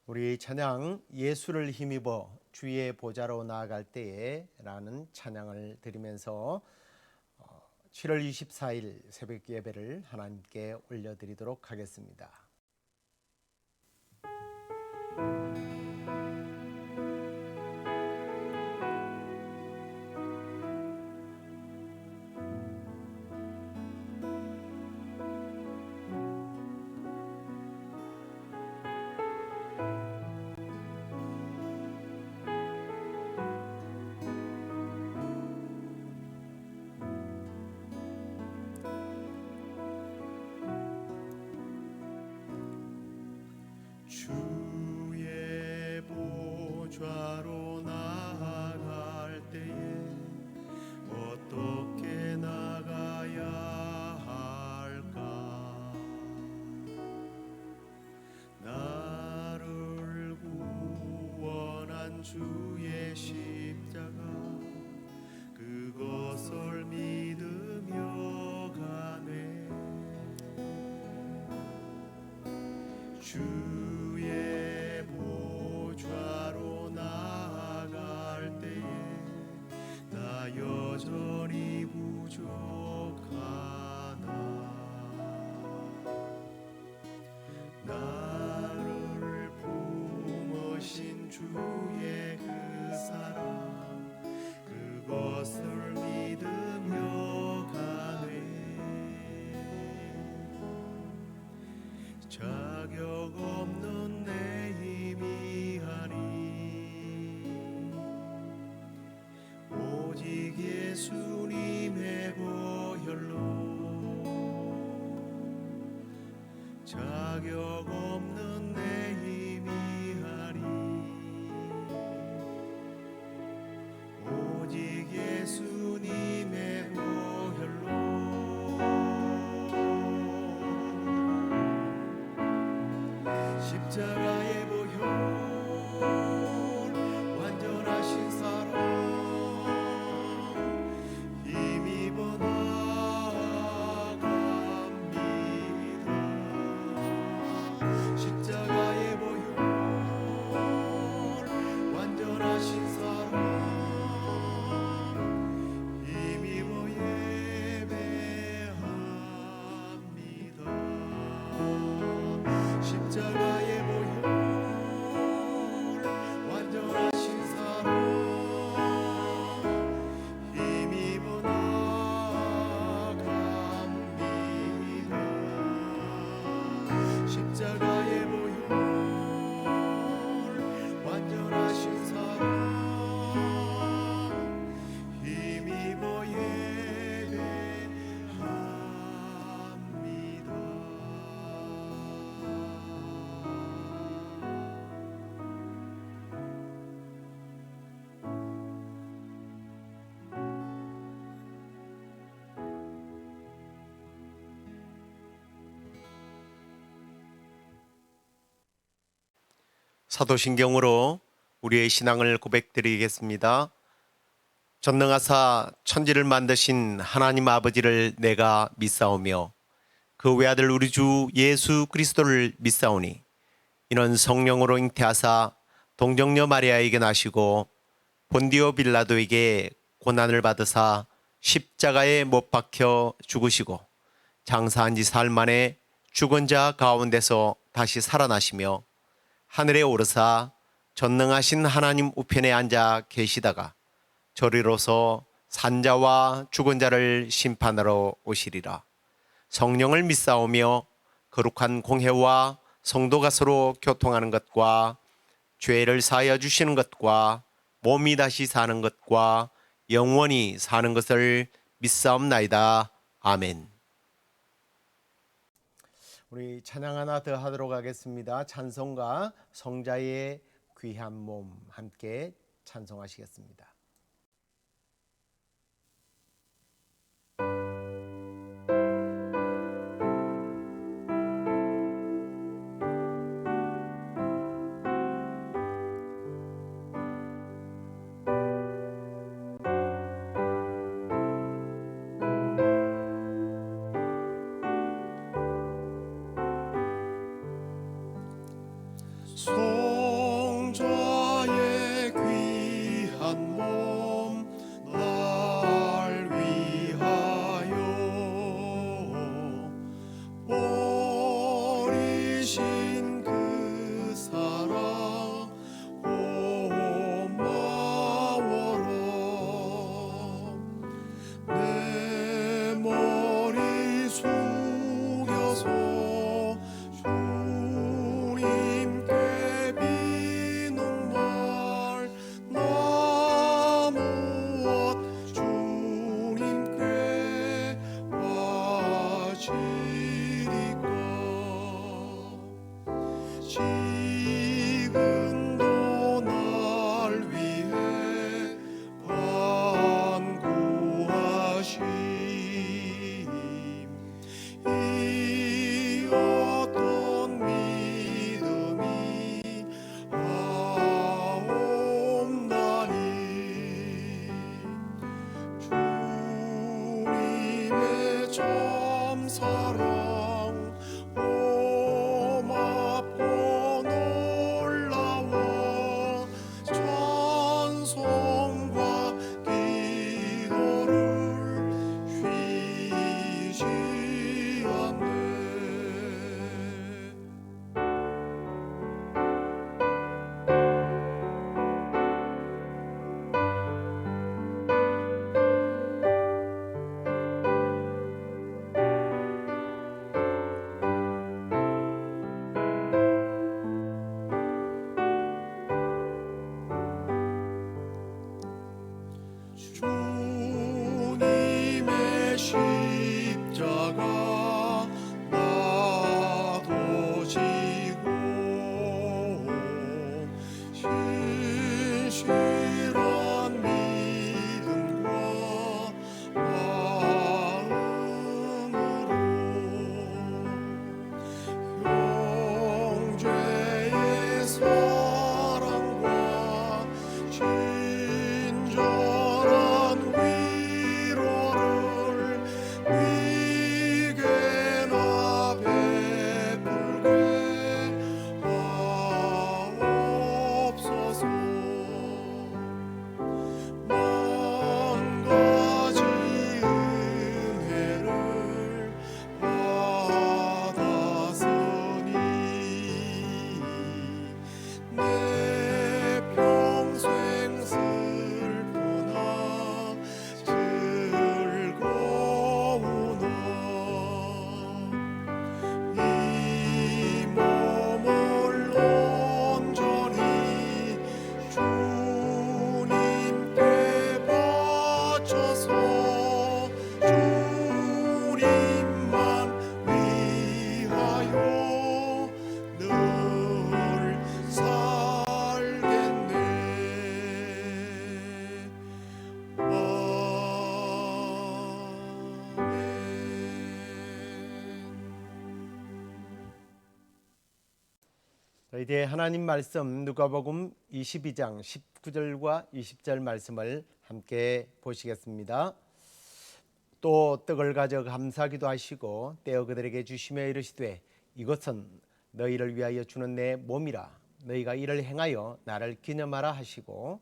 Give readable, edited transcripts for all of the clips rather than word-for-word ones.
우리 찬양 예수를 힘입어 주의 보좌로 나아갈 때에 라는 찬양을 드리면서 7월 24일 새벽 예배를 하나님께 올려드리도록 하겠습니다. 주의 보좌로 나아갈 때에 어떻게 나가야 할까? 나를 구원한 주의 십자가 그것을 믿으며 가네. 주의 보좌로 나아갈 때에 나 여전히 부족하나. 나를 품으신 주의 그 사랑 그것을 믿으며 가네. 자격 없는 내 힘이 아니 오직 예수님의 보혈로 자격 없는 내 힘이 아니 오직 예수님의 보혈로 십자가의 보혈 완전하신 사랑 힘입어 나아갑니다. 십자가의 보혈 완전하신 사랑 힘입어 예배합니다. 십자가의 완전하신 사랑 힘입어 나아갑니다. 십자가의 보혈 완전하신 사랑 힘입어 예배합니다. 사도신경으로 우리의 신앙을 고백드리겠습니다. 전능하사 천지를 만드신 하나님 아버지를 내가 믿사오며 그 외아들 우리 주 예수 그리스도를 믿사오니 이는 성령으로 잉태하사 동정녀 마리아에게 나시고 본디오 빌라도에게 고난을 받으사 십자가에 못 박혀 죽으시고 장사한 지 사흘 만에 죽은 자 가운데서 다시 살아나시며 하늘에 오르사 전능하신 하나님 우편에 앉아 계시다가 저리로서 산자와 죽은 자를 심판하러 오시리라. 성령을 믿사오며 거룩한 공회와 성도가 서로 교통하는 것과 죄를 사하여 주시는 것과 몸이 다시 사는 것과 영원히 사는 것을 믿사옵나이다. 아멘. 우리 찬양 하나 더 하도록 하겠습니다. 찬송가 성자의 귀한 몸 함께 찬송하시겠습니다. 소 내 평생 슬프나 즐거우나 이 몸을 온전히 주님께 바쳐서 주님만 위하여 늘 살겠네. 자, 이제 하나님 말씀 누가복음 22장 19절과 20절 말씀을 함께 보시겠습니다. 또 떡을 가져 감사기도 하시고 떼어 그들에게 주시며 이르시되 이것은 너희를 위하여 주는 내 몸이라 너희가 이를 행하여 나를 기념하라 하시고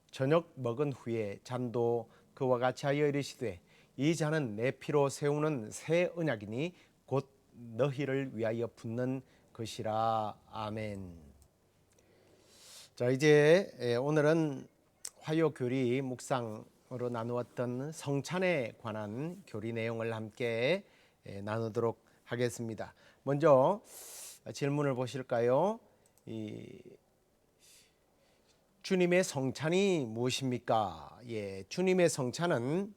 저녁 먹은 후에 잔도 그와 같이 하여 이르시되 이 잔은 내 피로 세우는 새 언약이니 곧 너희를 위하여 붓는 것이라. 아멘. 자, 이제 오늘은 화요교리 묵상으로 나누었던 성찬에 관한 교리 내용을 함께 나누도록 하겠습니다. 먼저 질문을 보실까요? 주님의 성찬이 무엇입니까? 주님의 성찬은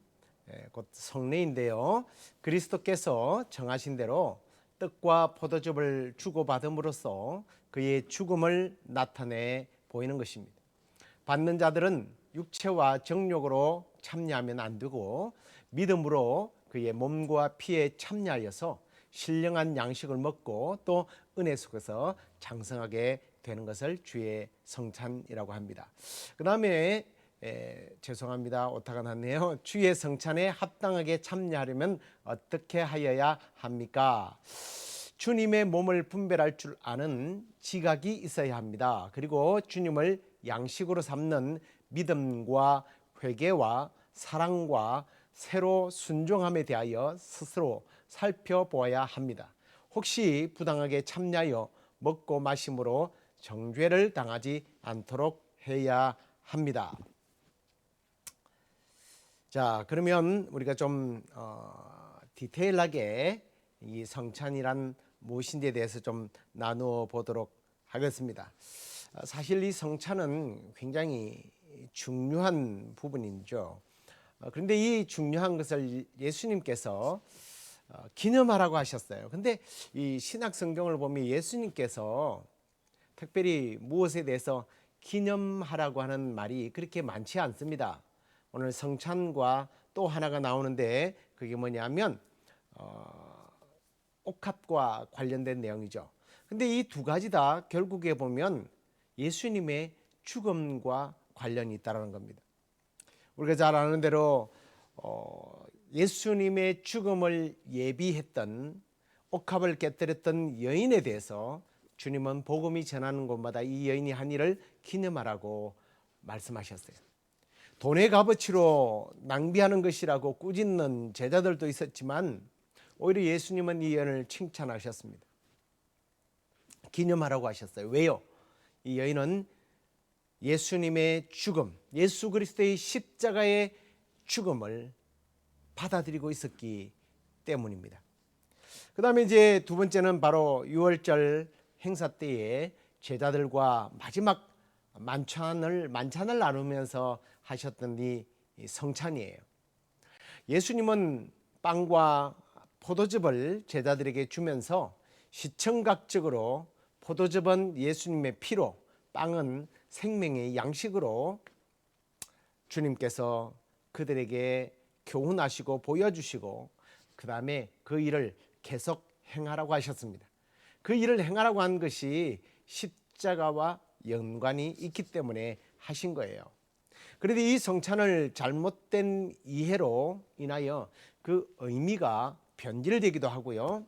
곧 성례인데요. 그리스도께서 정하신 대로 떡과 포도즙을 주고받음으로써 그의 죽음을 나타내 보이는 것입니다. 받는 자들은 육체와 정욕으로 참여하면 안 되고 믿음으로 그의 몸과 피에 참여하여서 신령한 양식을 먹고 또 은혜 속에서 장성하게 되는 것을 주의 성찬이라고 합니다. 그 다음에 죄송합니다. 오타가 났네요. 주의 성찬에 합당하게 참여하려면 어떻게 하여야 합니까? 주님의 몸을 분별할 줄 아는 지각이 있어야 합니다. 그리고 주님을 양식으로 삼는 믿음과 회개와 사랑과 새로 순종함에 대하여 스스로 살펴보아야 합니다. 혹시 부당하게 참여하여 먹고 마심으로 정죄를 당하지 않도록 해야 합니다. 자, 그러면 우리가 좀 디테일하게 이 성찬이란 무엇인지에 대해서 좀 나누어 보도록 하겠습니다. 사실 이 성찬은 굉장히 중요한 부분이죠. 그런데 이 중요한 것을 예수님께서 기념하라고 하셨어요. 근데 이 신약 성경을 보면 예수님께서 특별히 무엇에 대해서 기념하라고 하는 말이 그렇게 많지 않습니다. 오늘 성찬과 또 하나가 나오는데 그게 뭐냐면 옥합과 관련된 내용이죠. 근데 이 두 가지 다 결국에 보면 예수님의 죽음과 관련이 있다는 겁니다. 우리가 잘 아는 대로 예수님의 죽음을 예비했던 옥합을 깨뜨렸던 여인에 대해서 주님은 복음이 전하는 곳마다 이 여인이 한 일을 기념하라고 말씀하셨어요. 돈의 값어치로 낭비하는 것이라고 꾸짖는 제자들도 있었지만 오히려 예수님은 이 여인을 칭찬하셨습니다. 기념하라고 하셨어요. 왜요? 이 여인은 예수님의 죽음, 예수 그리스도의 십자가의 죽음을 받아들이고 있었기 때문입니다. 그 다음에 이제 두 번째는 바로 유월절 행사 때에 제자들과 마지막 만찬을 나누면서 하셨던 이 성찬이에요. 예수님은 빵과 포도즙을 제자들에게 주면서 시청각적으로 포도즙은 예수님의 피로, 빵은 생명의 양식으로 주님께서 그들에게 교훈하시고 보여주시고 그 다음에 그 일을 계속 행하라고 하셨습니다. 그 일을 행하라고 한 것이 십자가와 연관이 있기 때문에 하신 거예요. 그런데 이 성찬을 잘못된 이해로 인하여 그 의미가 변질되기도 하고요.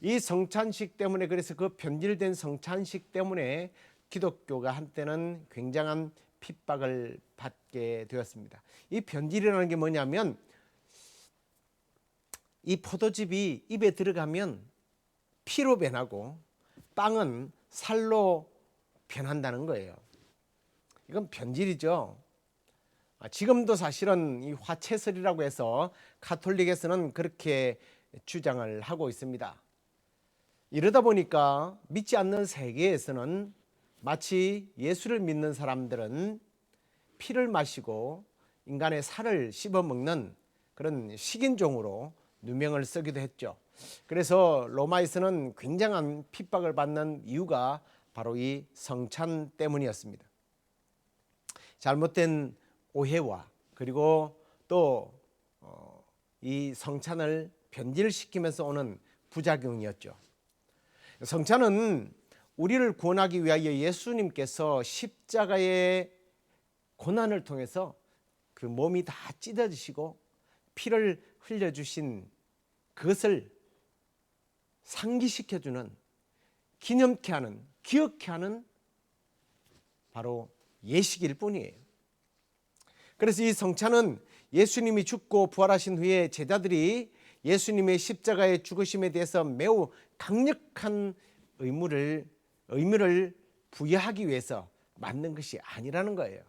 이 성찬식 때문에 그래서 그 변질된 성찬식 때문에 기독교가 한때는 굉장한 핍박을 받게 되었습니다. 이 변질이라는 게 뭐냐면 이 포도즙이 입에 들어가면 피로 변하고 빵은 살로 변한다는 거예요. 이건 변질이죠. 지금도 사실은 이 화채설이라고 해서 가톨릭에서는 그렇게 주장을 하고 있습니다. 이러다 보니까 믿지 않는 세계에서는 마치 예수를 믿는 사람들은 피를 마시고 인간의 살을 씹어먹는 그런 식인종으로 누명을 쓰기도 했죠. 그래서 로마에서는 굉장한 핍박을 받는 이유가 바로 이 성찬 때문이었습니다. 잘못된 오해와 그리고 또 이 성찬을 변질시키면서 오는 부작용이었죠. 성찬은 우리를 구원하기 위하여 예수님께서 십자가의 고난을 통해서 그 몸이 다 찢어지시고 피를 흘려주신 그것을 상기시켜주는, 기념케 하는, 기억케 하는 바로 예식일 뿐이에요. 그래서 이 성찬은 예수님이 죽고 부활하신 후에 제자들이 예수님의 십자가의 죽으심에 대해서 매우 강력한 의무를 부여하기 위해서 만든 것이 아니라는 거예요.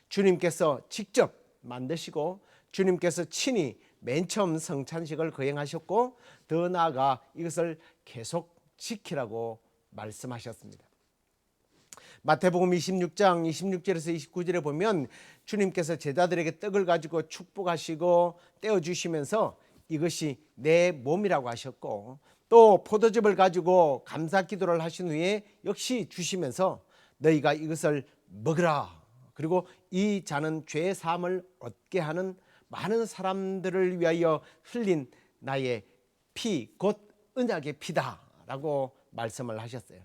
주님께서 직접 만드시고 주님께서 친히 맨 처음 성찬식을 거행하셨고 더 나아가 이것을 계속 지키라고 말씀하셨습니다. 마태복음 26장 26절에서 29절에 보면 주님께서 제자들에게 떡을 가지고 축복하시고 떼어주시면서 이것이 내 몸이라고 하셨고, 또 포도즙을 가지고 감사 기도를 하신 후에 역시 주시면서 너희가 이것을 먹으라. 그리고 이 잔은 죄 사함을 얻게 하는 많은 사람들을 위하여 흘린 나의 피, 곧 언약의 피다라고 말씀을 하셨어요.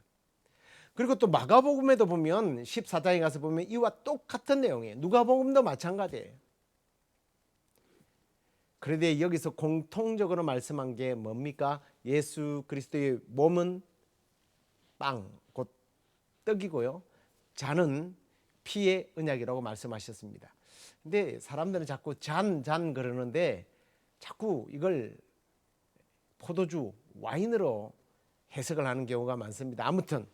그리고 또 마가복음에도 보면 14장에 가서 보면 이와 똑같은 내용이에요. 누가복음도 마찬가지예요. 그런데 여기서 공통적으로 말씀한 게 뭡니까? 예수 그리스도의 몸은 빵, 곧 떡이고요. 잔은 피의 언약이라고 말씀하셨습니다. 근데 사람들은 자꾸 잔 그러는데 자꾸 이걸 포도주, 와인으로 해석을 하는 경우가 많습니다. 아무튼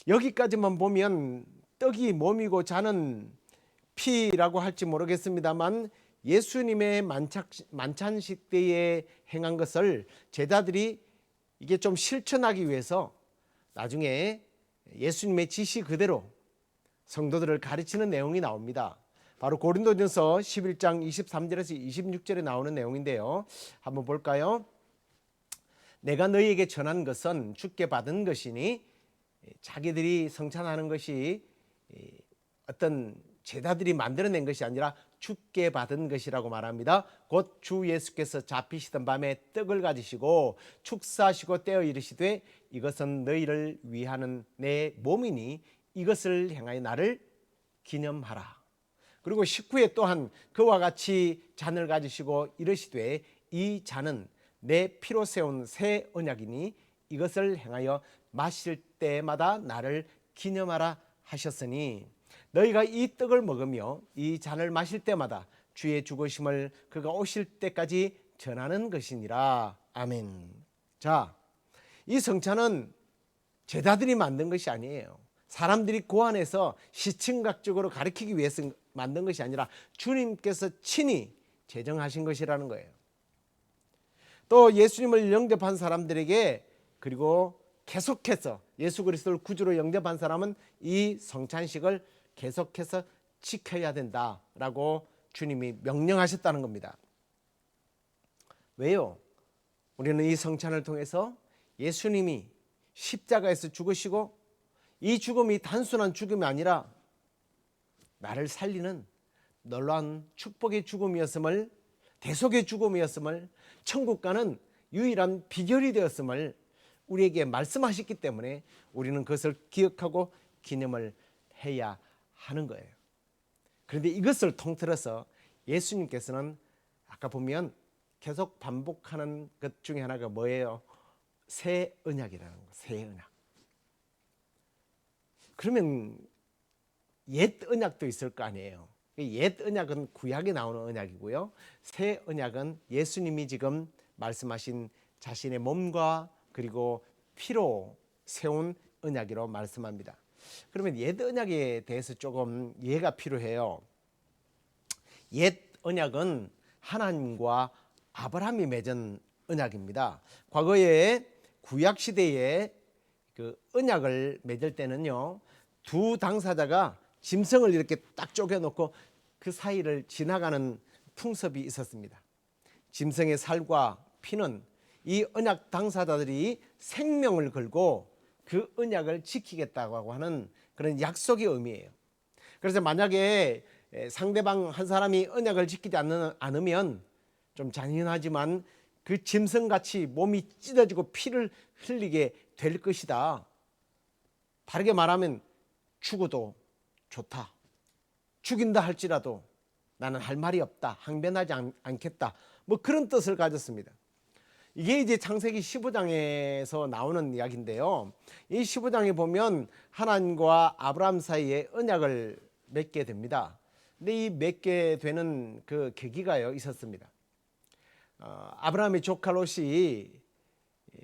여기까지만 보면 떡이 몸이고 잔은 피라고 할지 모르겠습니다만 예수님의 만찬식 때에 행한 것을 제자들이 이게 좀 실천하기 위해서 나중에 예수님의 지시 그대로 성도들을 가르치는 내용이 나옵니다. 바로 고린도전서 11장 23절에서 26절에 나오는 내용인데요. 한번 볼까요? 내가 너희에게 전한 것은 주께 받은 것이니 자기들이 성찬하는 것이 어떤 제자들이 만들어낸 것이 아니라 주께 받은 것이라고 말합니다. 곧 주 예수께서 잡히시던 밤에 떡을 가지시고 축사하시고 떼어 이르시되 이것은 너희를 위하는 내 몸이니 이것을 행하여 나를 기념하라. 그리고 식후에 또한 그와 같이 잔을 가지시고 이르시되 이 잔은 내 피로 세운 새 언약이니 이것을 행하여 마실 때마다 나를 기념하라 하셨으니 너희가 이 떡을 먹으며 이 잔을 마실 때마다 주의 죽으심을 그가 오실 때까지 전하는 것이니라. 아멘. 자, 이 성찬은 제자들이 만든 것이 아니에요. 사람들이 고안해서 시층각적으로 가르치기 위해서 만든 것이 아니라 주님께서 친히 제정하신 것이라는 거예요. 또 예수님을 영접한 사람들에게 그리고 계속해서 예수 그리스도를 구주로 영접한 사람은 이 성찬식을 계속해서 지켜야 된다라고 주님이 명령하셨다는 겁니다. 왜요? 우리는 이 성찬을 통해서 예수님이 십자가에서 죽으시고 이 죽음이 단순한 죽음이 아니라 나를 살리는 놀라운 축복의 죽음이었음을, 대속의 죽음이었음을, 천국 가는 유일한 비결이 되었음을 우리에게 말씀하셨기 때문에 우리는 그것을 기억하고 기념을 해야 하는 거예요. 그런데 이것을 통틀어서 예수님께서는 아까 보면 계속 반복하는 것 중에 하나가 뭐예요? 새 언약이라는 거, 새 언약. 그러면 옛 언약도 있을 거 아니에요. 옛 언약은 구약에 나오는 언약이고요. 새 언약은 예수님이 지금 말씀하신 자신의 몸과 그리고 피로 세운 언약이라고 말씀합니다. 그러면 옛 언약에 대해서 조금 이해가 필요해요. 옛 언약은 하나님과 아브라함이 맺은 언약입니다. 과거에 구약 시대에 그 언약을 맺을 때는요, 두 당사자가 짐승을 이렇게 딱 쪼개놓고 그 사이를 지나가는 풍습이 있었습니다. 짐승의 살과 피는 이 언약 당사자들이 생명을 걸고 그 언약을 지키겠다고 하는 그런 약속의 의미예요. 그래서 만약에 상대방 한 사람이 언약을 지키지 않으면 좀 잔인하지만 그 짐승같이 몸이 찢어지고 피를 흘리게 될 것이다. 바르게 말하면 죽어도 좋다. 죽인다 할지라도 나는 할 말이 없다. 항변하지 않겠다. 뭐 그런 뜻을 가졌습니다. 이게 이제 창세기 15장에서 나오는 이야기인데요. 이 15장에 보면 하나님과 아브라함 사이에 언약을 맺게 됩니다. 근데 이 맺게 되는 그 계기가요 있었습니다. 아브라함의 조카 롯이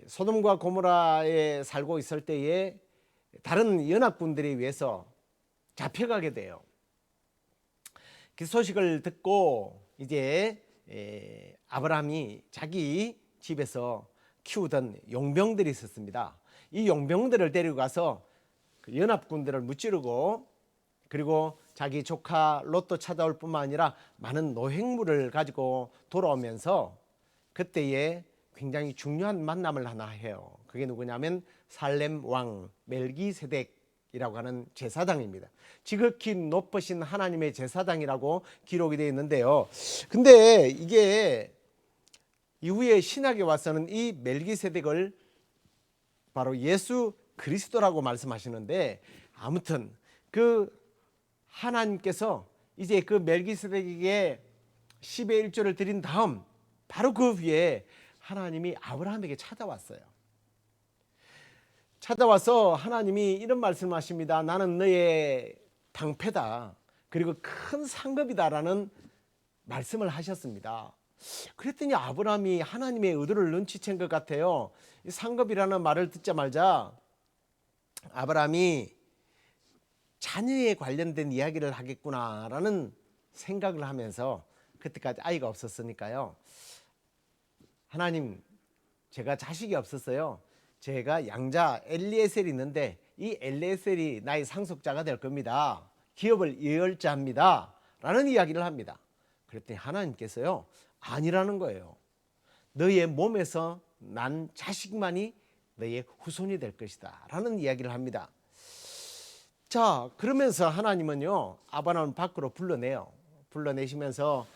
소돔과 고모라에 살고 있을 때에 다른 연합군들에 의해서 잡혀가게 돼요. 그 소식을 듣고 이제 아브라함이 자기 집에서 키우던 용병들이 있었습니다. 이 용병들을 데리고 가서 그 연합군들을 무찌르고 그리고 자기 조카 롯도 찾아올 뿐만 아니라 많은 노획물을 가지고 돌아오면서 그때에 굉장히 중요한 만남을 하나 해요. 그게 누구냐면 살렘 왕 멜기세덱이라고 하는 제사장입니다. 지극히 높으신 하나님의 제사장이라고 기록이 되어 있는데요. 근데 이게 이후에 신약에 와서는 이 멜기세덱을 바로 예수 그리스도라고 말씀하시는데, 아무튼 그 하나님께서 이제 그 멜기세덱에게 10의 1조를 드린 다음 바로 그 위에 하나님이 아브라함에게 찾아왔어요. 찾아와서 하나님이 이런 말씀하십니다. 나는 너의 방패다. 그리고 큰 상급이다라는 말씀을 하셨습니다. 그랬더니 아브라함이 하나님의 의도를 눈치챈 것 같아요. 이 상급이라는 말을 듣자마자 아브라함이 자녀에 관련된 이야기를 하겠구나라는 생각을 하면서, 그때까지 아이가 없었으니까요. 하나님, 제가 자식이 없었어요. 제가 양자 엘리에셀이 있는데 이 엘리에셀이 나의 상속자가 될 겁니다. 기업을 이을자 합니다. 라는 이야기를 합니다. 그랬더니 하나님께서요, 아니라는 거예요. 너의 몸에서 난 자식만이 너의 후손이 될 것이다 라는 이야기를 합니다. 자, 그러면서 하나님은요, 아브라함을 밖으로 불러내요. 불러내시면서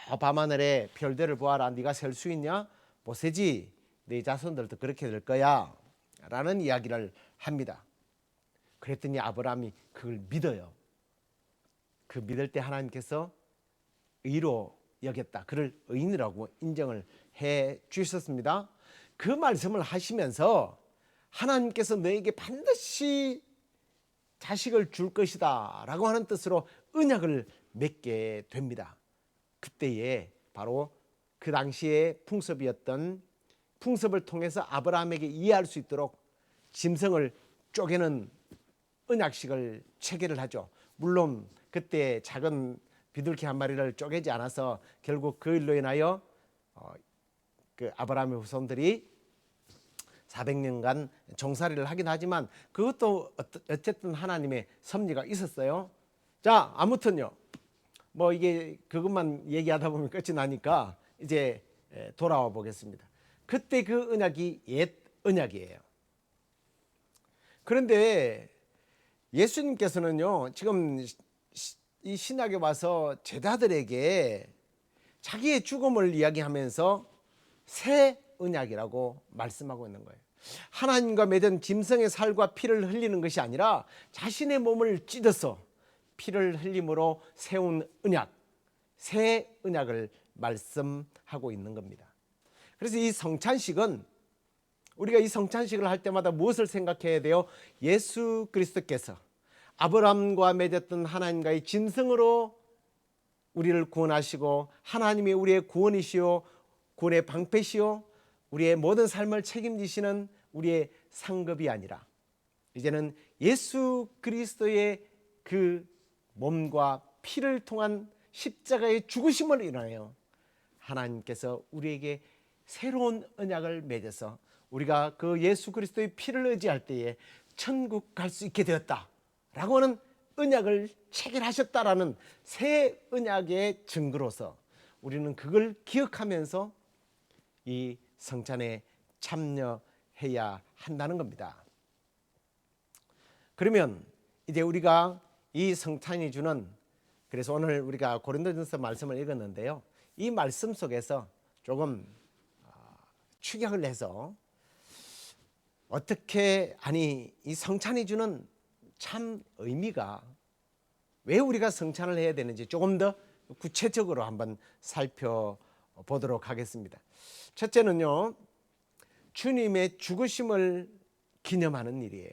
저 밤하늘에 별들을 보아라. 네가 셀 수 있냐? 못 세지. 네 자손들도 그렇게 될 거야 라는 이야기를 합니다. 그랬더니 아브라함이 그걸 믿어요. 그 믿을 때 하나님께서 의로 여겼다. 그를 의인이라고 인정을 해 주셨습니다. 그 말씀을 하시면서 하나님께서 너에게 반드시 자식을 줄 것이다 라고 하는 뜻으로 언약을 맺게 됩니다. 그때에 바로 그 당시에 풍습을 통해서 아브라함에게 이해할 수 있도록 짐승을 쪼개는 언약식을 체계를 하죠. 물론 그때 작은 비둘기 한 마리를 쪼개지 않아서 결국 그 일로 인하여 그 아브라함의 후손들이 400년간 종살이를 하긴 하지만 그것도 어쨌든 하나님의 섭리가 있었어요. 자, 아무튼요, 뭐 이게 그것만 얘기하다 보면 끝이 나니까 이제 돌아와 보겠습니다. 그때 그 언약이 옛 언약이에요. 그런데 예수님께서는요, 지금 이 신약에 와서 제자들에게 자기의 죽음을 이야기하면서 새 언약이라고 말씀하고 있는 거예요. 하나님과 맺은 짐승의 살과 피를 흘리는 것이 아니라 자신의 몸을 찢어서 피를 흘림으로 세운 언약, 새 언약을 말씀하고 있는 겁니다. 그래서 이 성찬식은, 우리가 이 성찬식을 할 때마다 무엇을 생각해야 돼요? 예수 그리스도께서 아브라함과 맺었던 하나님과의 짐승으로 우리를 구원하시고 하나님이 우리의 구원이시오, 구원의 방패시오, 우리의 모든 삶을 책임지시는 우리의 상급이 아니라 이제는 예수 그리스도의 그 몸과 피를 통한 십자가의 죽으심을 인하여 하나님께서 우리에게 새로운 언약을 맺어서 우리가 그 예수 그리스도의 피를 의지할 때에 천국 갈 수 있게 되었다라고 하는 언약을 체결하셨다라는 새 언약의 증거로서 우리는 그걸 기억하면서 이 성찬에 참여해야 한다는 겁니다. 그러면 이제 우리가 이 성찬이 주는, 그래서 오늘 우리가 고린도전서 말씀을 읽었는데요, 이 말씀 속에서 조금 축약을 해서 어떻게, 아니 이 성찬이 주는 참 의미가, 왜 우리가 성찬을 해야 되는지 조금 더 구체적으로 한번 살펴보도록 하겠습니다. 첫째는요, 주님의 죽으심을 기념하는 일이에요.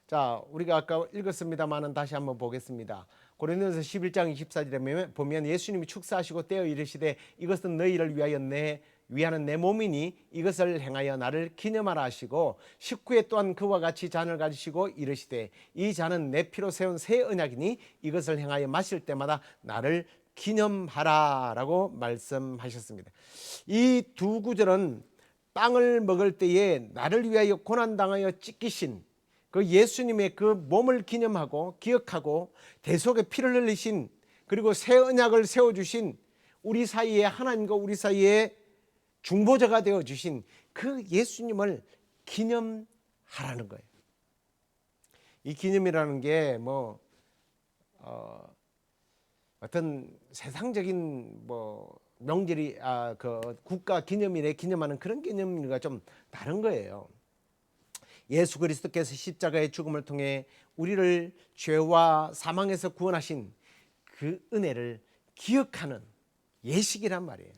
자, 우리가 아까 읽었습니다만은 다시 한번 보겠습니다. 고린도전서 11장 24절에 보면 예수님이 축사하시고 떼어 이르시되 이것은 너희를 위하는 내 몸이니 이것을 행하여 나를 기념하라 하시고 19에 또한 그와 같이 잔을 가지시고 이르시되 이 잔은 내 피로 세운 새 언약이니 이것을 행하여 마실 때마다 나를 기념하라 라고 말씀하셨습니다. 이 두 구절은 빵을 먹을 때에 나를 위하여 고난당하여 찢기신 그 예수님의 그 몸을 기념하고 기억하고 대속의 피를 흘리신, 그리고 새 언약을 세워주신, 우리 사이에 하나님과 우리 사이에 중보자가 되어주신 그 예수님을 기념하라는 거예요. 이 기념이라는 게 뭐 어떤 세상적인 뭐 명절이 그 국가 기념일에 기념하는 그런 기념일과 좀 다른 거예요. 예수 그리스도께서 십자가의 죽음을 통해 우리를 죄와 사망에서 구원하신 그 은혜를 기억하는 예식이란 말이에요.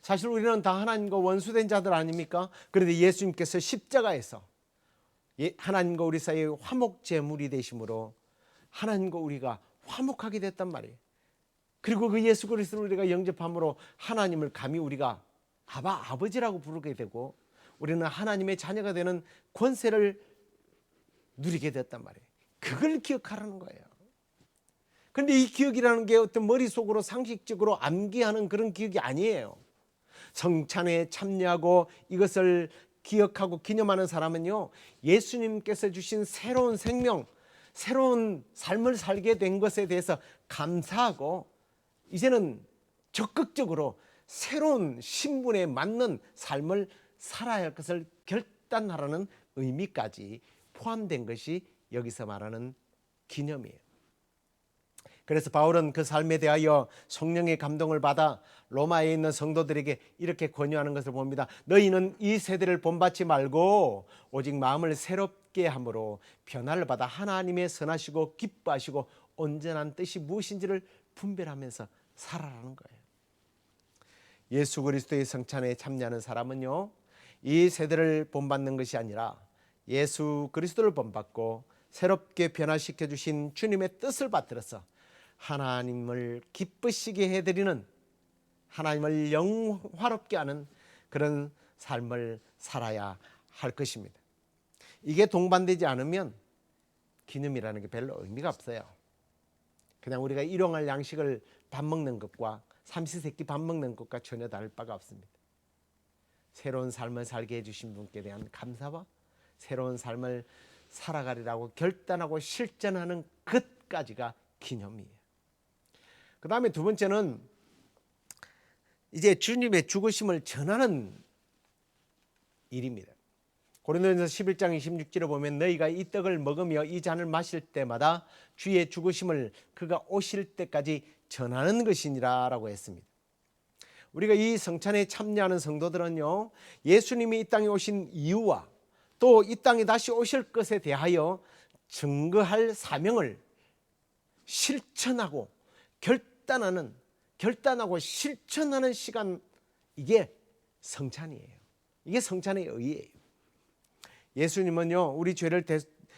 사실 우리는 다 하나님과 원수된 자들 아닙니까? 그런데 예수님께서 십자가에서 하나님과 우리 사이의 화목 제물이 되심으로 하나님과 우리가 화목하게 됐단 말이에요. 그리고 그 예수 그리스도를 우리가 영접함으로 하나님을 감히 우리가 아버지라고 부르게 되고 우리는 하나님의 자녀가 되는 권세를 누리게 됐단 말이에요. 그걸 기억하라는 거예요. 그런데 이 기억이라는 게 어떤 머릿속으로 상식적으로 암기하는 그런 기억이 아니에요. 성찬에 참여하고 이것을 기억하고 기념하는 사람은요, 예수님께서 주신 새로운 생명, 새로운 삶을 살게 된 것에 대해서 감사하고 이제는 적극적으로 새로운 신분에 맞는 삶을 살아야 할 것을 결단하라는 의미까지 포함된 것이 여기서 말하는 기념이에요. 그래서 바울은 그 삶에 대하여 성령의 감동을 받아 로마에 있는 성도들에게 이렇게 권유하는 것을 봅니다. 너희는 이 세대를 본받지 말고 오직 마음을 새롭게 함으로 변화를 받아 하나님의 선하시고 기뻐하시고 온전한 뜻이 무엇인지를 분별하면서 살아라는 거예요. 예수 그리스도의 성찬에 참여하는 사람은요, 이 세대를 본받는 것이 아니라 예수 그리스도를 본받고 새롭게 변화시켜 주신 주님의 뜻을 받들어서 하나님을 기쁘시게 해드리는, 하나님을 영화롭게 하는 그런 삶을 살아야 할 것입니다. 이게 동반되지 않으면 기념이라는 게 별로 의미가 없어요. 그냥 우리가 일용할 양식을 밥 먹는 것과 삼시세끼 밥 먹는 것과 전혀 다를 바가 없습니다. 새로운 삶을 살게 해주신 분께 대한 감사와 새로운 삶을 살아가리라고 결단하고 실천하는 것까지가 기념이에요. 그 다음에 두 번째는 이제 주님의 죽으심을 전하는 일입니다. 고린도전서 11장 26절에 보면 너희가 이 떡을 먹으며 이 잔을 마실 때마다 주의 죽으심을 그가 오실 때까지 전하는 것이니라 라고 했습니다. 우리가 이 성찬에 참여하는 성도들은요, 예수님이 이 땅에 오신 이유와 또 이 땅에 다시 오실 것에 대하여 증거할 사명을 실천하고 결단하고 실천하는 시간, 이게 성찬이에요. 이게 성찬의 의의예요. 예수님은요, 우리 죄를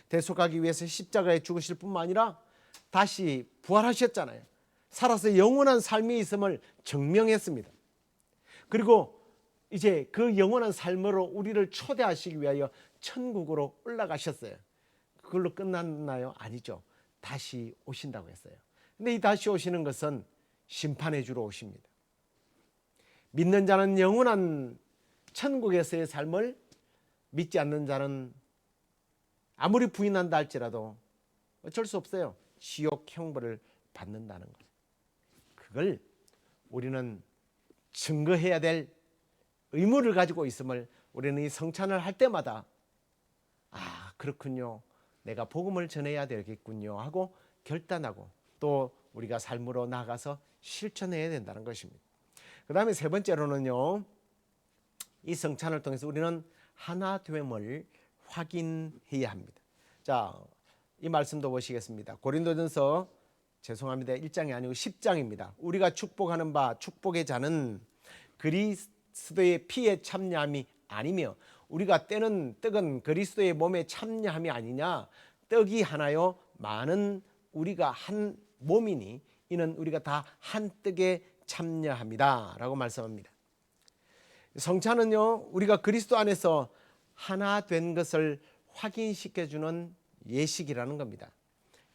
대속하기 위해서 십자가에 죽으실 뿐만 아니라 다시 부활하셨잖아요. 살아서 영원한 삶이 있음을 증명했습니다. 그리고 이제 그 영원한 삶으로 우리를 초대하시기 위하여 천국으로 올라가셨어요. 그걸로 끝났나요? 아니죠. 다시 오신다고 했어요. 근데 이 다시 오시는 것은 심판해 주러 오십니다. 믿는 자는 영원한 천국에서의 삶을, 믿지 않는 자는 아무리 부인한다 할지라도 어쩔 수 없어요. 지옥 형벌을 받는다는 것. 그걸 우리는 증거해야 될 의무를 가지고 있음을 우리는 이 성찬을 할 때마다 그렇군요. 내가 복음을 전해야 되겠군요 하고 결단하고 또 우리가 삶으로 나아가서 실천해야 된다는 것입니다. 그 다음에 세 번째로는요, 이 성찬을 통해서 우리는 하나됨을 확인해야 합니다. 자, 이 말씀도 보시겠습니다. 고린도전서 1장이 아니고 10장입니다. 우리가 축복하는 바 축복의 잔은 그리스도의 피에 참여함이 아니며 우리가 떼는 떡은 그리스도의 몸에 참여함이 아니냐. 떡이 하나요 많은 우리가 한 몸이니 이는 우리가 다 한 떡에 참여합니다 라고 말씀합니다. 성찬은요, 우리가 그리스도 안에서 하나 된 것을 확인시켜주는 예식이라는 겁니다.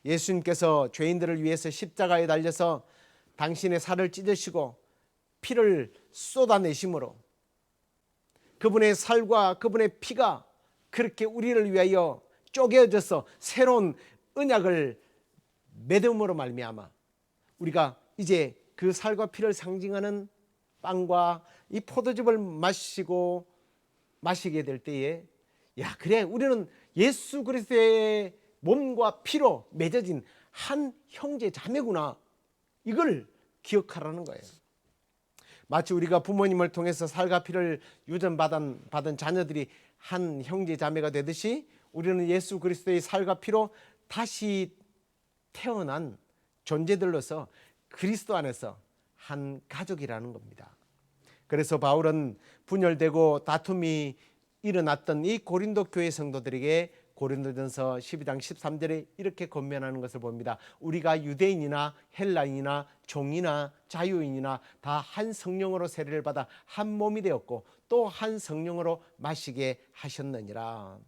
예수님께서 죄인들을 위해서 십자가에 달려서 당신의 살을 찢으시고 피를 쏟아내심으로 그분의 살과 그분의 피가 그렇게 우리를 위하여 쪼개져서 새로운 언약을 맺음으로 말미암아 우리가 이제 그 살과 피를 상징하는 빵과 이 포도즙을 마시게 될 때에 그래, 우리는 예수 그리스도의 몸과 피로 맺어진 한 형제 자매구나, 이걸 기억하라는 거예요. 마치 우리가 부모님을 통해서 살과 피를 유전받은 자녀들이 한 형제 자매가 되듯이 우리는 예수 그리스도의 살과 피로 다시 태어난 존재들로서 그리스도 안에서 한 가족이라는 겁니다. 그래서 바울은 분열되고 다툼이 일어났던 이 고린도 교회 성도들에게 고린도전서 12장 13절에 이렇게 권면하는 것을 봅니다. 우리가 유대인이나 헬라인이나 종이나 자유인이나 다 한 성령으로 세례를 받아 한 몸이 되었고 또 한 성령으로 마시게 하셨느니라.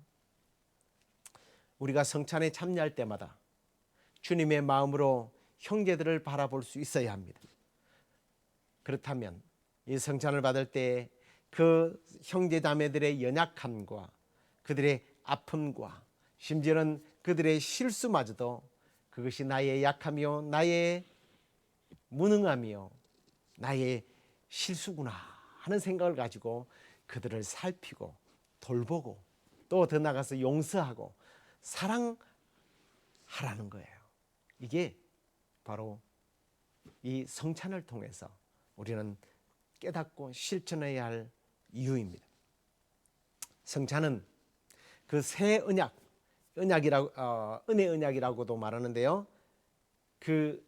우리가 성찬에 참여할 때마다 주님의 마음으로 형제들을 바라볼 수 있어야 합니다. 그렇다면 이 성찬을 받을 때 그 형제자매들의 연약함과 그들의 아픔과 심지어는 그들의 실수마저도 그것이 나의 약함이요 나의 무능함이요 나의 실수구나 하는 생각을 가지고 그들을 살피고 돌보고 또 더 나아가서 용서하고 사랑하라는 거예요. 이게 바로 이 성찬을 통해서 우리는 깨닫고 실천해야 할 이유입니다. 성찬은 그 새 은혜 언약이라고도 말하는데요. 그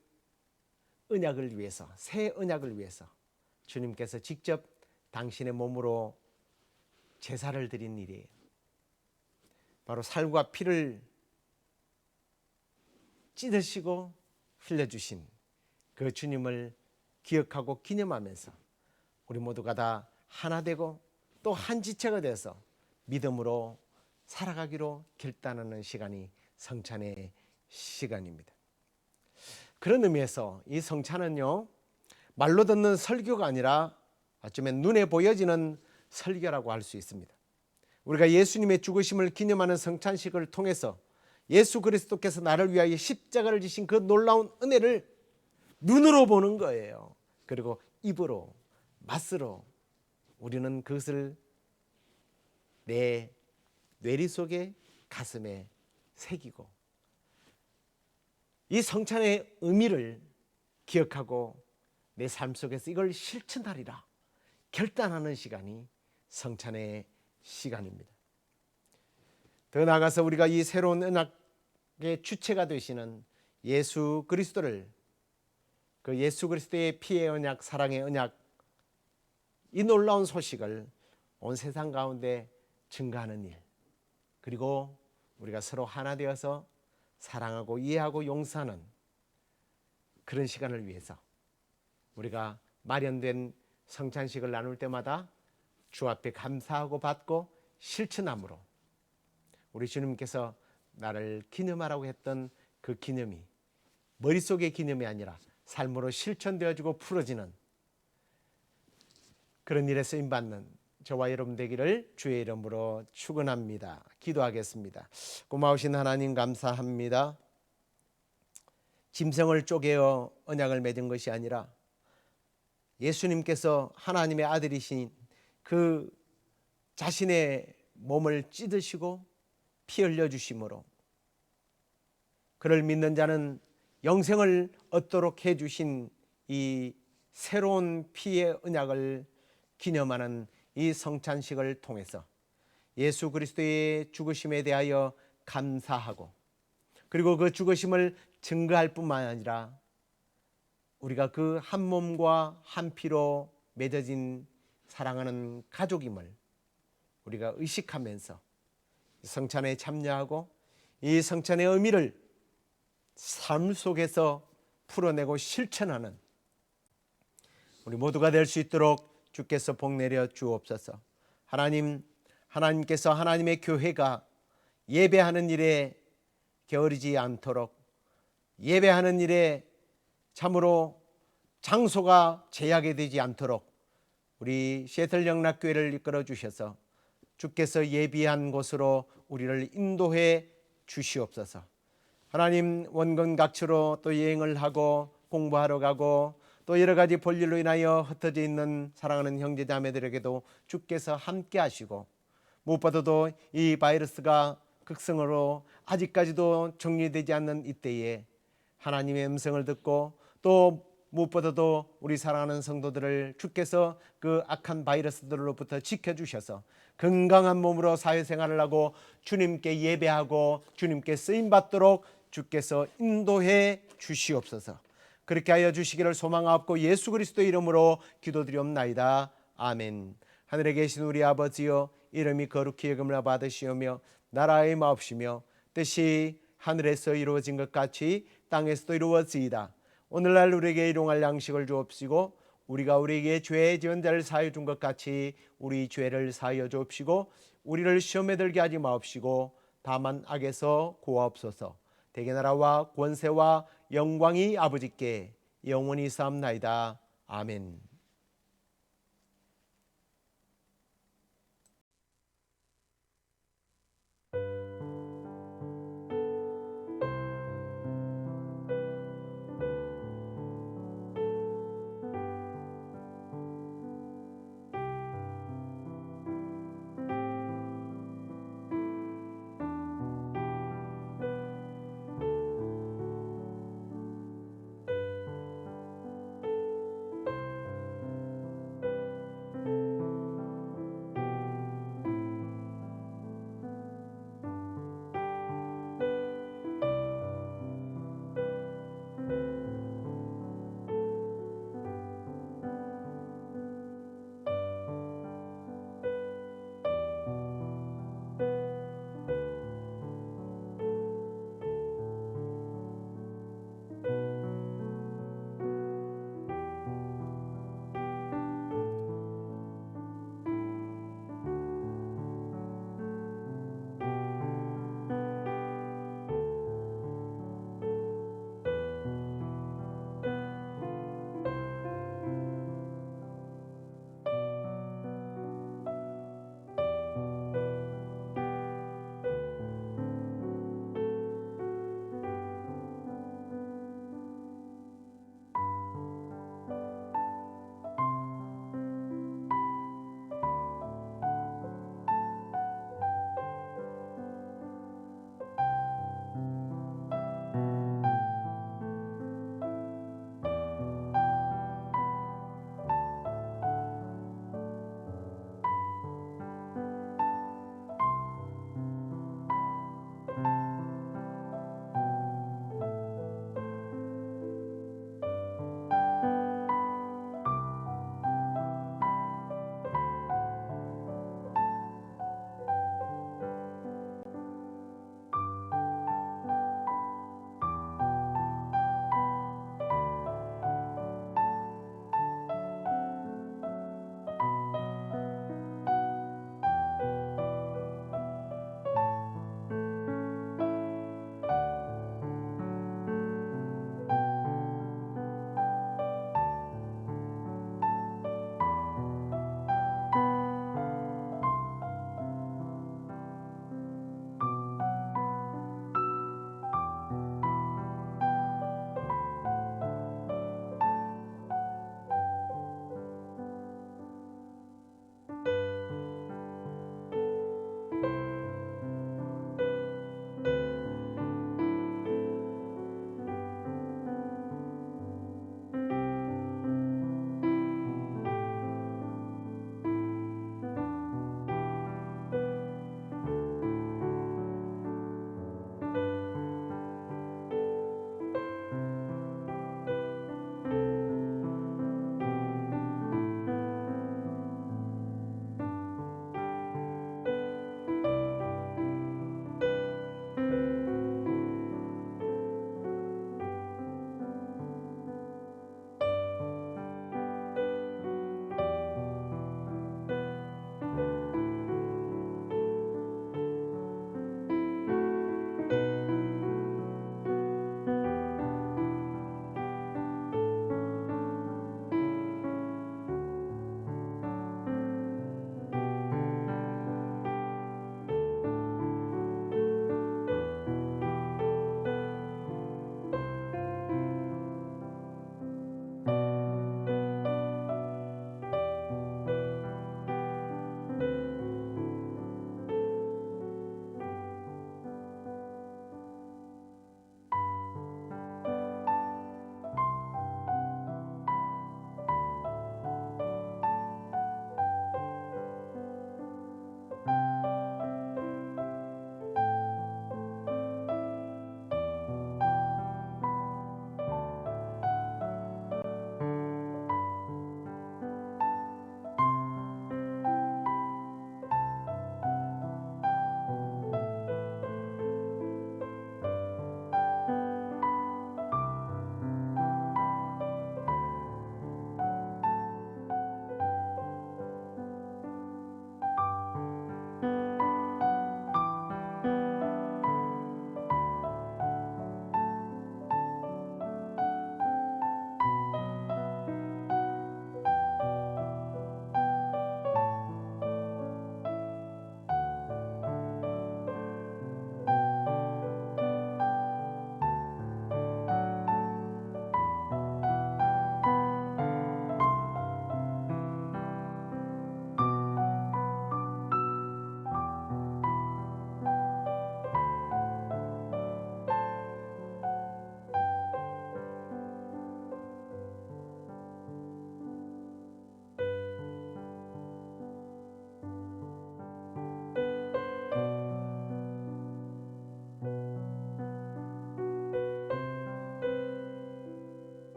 언약을 위해서, 새 언약을 위해서 주님께서 직접 당신의 몸으로 제사를 드린 일이에요. 바로 살과 피를 찢으시고 흘려주신 그 주님을 기억하고 기념하면서 우리 모두가 다 하나 되고 또 한 지체가 돼서 믿음으로 살아가기로 결단하는 시간이 성찬의 시간입니다. 그런 의미에서 이 성찬은요, 말로 듣는 설교가 아니라 어쩌면 눈에 보여지는 설교라고 할 수 있습니다. 우리가 예수님의 죽으심을 기념하는 성찬식을 통해서 예수 그리스도께서 나를 위하여 십자가를 지신 그 놀라운 은혜를 눈으로 보는 거예요. 그리고 입으로, 맛으로 우리는 그것을 내 뇌리 속에 가슴에 새기고 이 성찬의 의미를 기억하고 내 삶 속에서 이걸 실천하리라 결단하는 시간이 성찬의 시간입니다. 더 나아가서 우리가 이 새로운 언약의 주체가 되시는 예수 그리스도를, 그 예수 그리스도의 피의 언약, 사랑의 언약, 이 놀라운 소식을 온 세상 가운데 증거하는 일, 그리고 우리가 서로 하나 되어서 사랑하고 이해하고 용서하는 그런 시간을 위해서 우리가 마련된 성찬식을 나눌 때마다 주 앞에 감사하고 받고 실천함으로 우리 주님께서 나를 기념하라고 했던 그 기념이 머릿속의 기념이 아니라 삶으로 실천되어지고 풀어지는 그런 일에 쓰임받는 저와 여러분 되기를 주의 이름으로 축원합니다. 기도하겠습니다. 고마우신 하나님 감사합니다. 짐승을 쪼개어 언약을 맺은 것이 아니라 예수님께서 하나님의 아들이신 그 자신의 몸을 찢으시고 피 흘려 주심으로 그를 믿는 자는 영생을 얻도록 해주신 이 새로운 피의 언약을 기념하는 이 성찬식을 통해서 예수 그리스도의 죽으심에 대하여 감사하고 그리고 그 죽으심을 증거할 뿐만 아니라 우리가 그 한 몸과 한 피로 맺어진 사랑하는 가족임을 우리가 의식하면서 성찬에 참여하고 이 성찬의 의미를 삶 속에서 풀어내고 실천하는 우리 모두가 될 수 있도록 주께서 복 내려 주옵소서. 하나님께서 하나님의 교회가 예배하는 일에 게으르지 않도록 예배하는 일에 참으로 장소가 제약이 되지 않도록 우리 시애틀 영락교회를 이끌어 주셔서 주께서 예비한 곳으로 우리를 인도해 주시옵소서. 하나님 원건 각처로 또 여행을 하고 공부하러 가고 또 여러 가지 볼일로 인하여 흩어져 있는 사랑하는 형제 자매들에게도 주께서 함께 하시고 무엇보다도 이 바이러스가 극성으로 아직까지도 정리되지 않는 이때에 하나님의 음성을 듣고 또 무엇보다도 우리 사랑하는 성도들을 주께서 그 악한 바이러스들로부터 지켜주셔서 건강한 몸으로 사회생활을 하고 주님께 예배하고 주님께 쓰임받도록 주께서 인도해 주시옵소서. 그렇게 하여 주시기를 소망하옵고 예수 그리스도의 이름으로 기도드리옵나이다. 아멘. 하늘에 계신 우리 아버지여 이름이 거룩히 여김을 받으시오며 나라의 마옵시며 뜻이 하늘에서 이루어진 것 같이 땅에서도 이루어지이다. 오늘날 우리에게 일용할 양식을 주옵시고 우리가 우리에게 죄 지은 자를 사하여 준 것 같이 우리 죄를 사하여 주옵시고 우리를 시험에 들게 하지 마옵시고 다만 악에서 구하옵소서. 대개 나라와 권세와 영광이 아버지께 영원히 사옵나이다. 아멘.